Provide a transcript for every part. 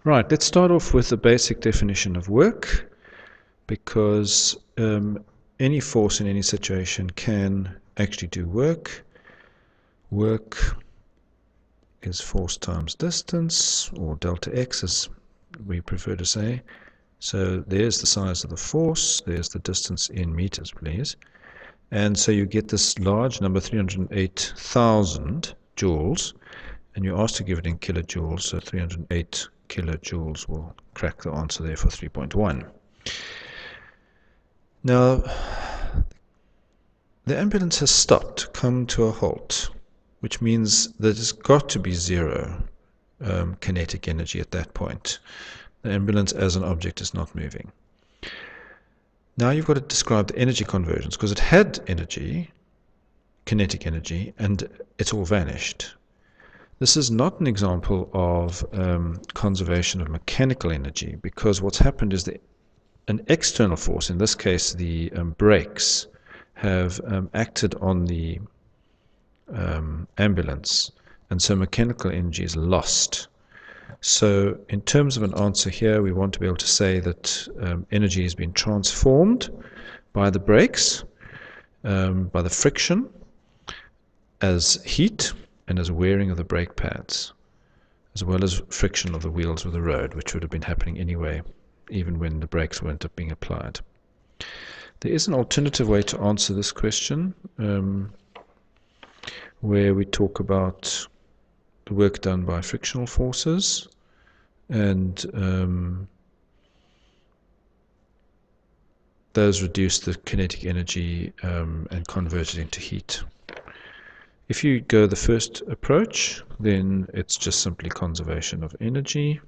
Right, let's start off with the basic definition of work, because any force in any situation can actually do work. Work is force times distance, or delta x as we prefer to say. So there's the size of the force, there's the distance in meters, please. And so you get this large number, 308,000 joules, and you're asked to give it in kilojoules, so 308 kilojoules will crack the answer there for 3.1. Now, the ambulance has stopped, come to a halt, which means that it's got to be zero kinetic energy at that point. The ambulance as an object is not moving. Now you've got to describe the energy conversions, because it had energy, kinetic energy, and it's all vanished. This is not an example of conservation of mechanical energy, because what's happened is that an external force, in this case the brakes, have acted on the ambulance, and so mechanical energy is lost. So in terms of an answer here, we want to be able to say that energy has been transformed by the brakes, by the friction, as heat and as wearing of the brake pads, as well as friction of the wheels of the road, which would have been happening anyway, even when the brakes weren't being applied. There is an alternative way to answer this question, where we talk about the work done by frictional forces, and those reduce the kinetic energy and convert it into heat. If you go the first approach, then it's just simply conservation of energy.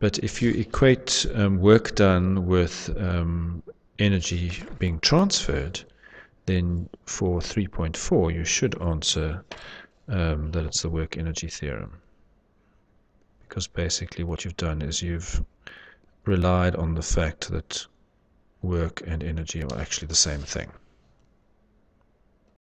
But if you equate work done with energy being transferred, then for 3.4 you should answer that it's the work energy theorem. Because basically what you've done is you've relied on the fact that work and energy are actually the same thing.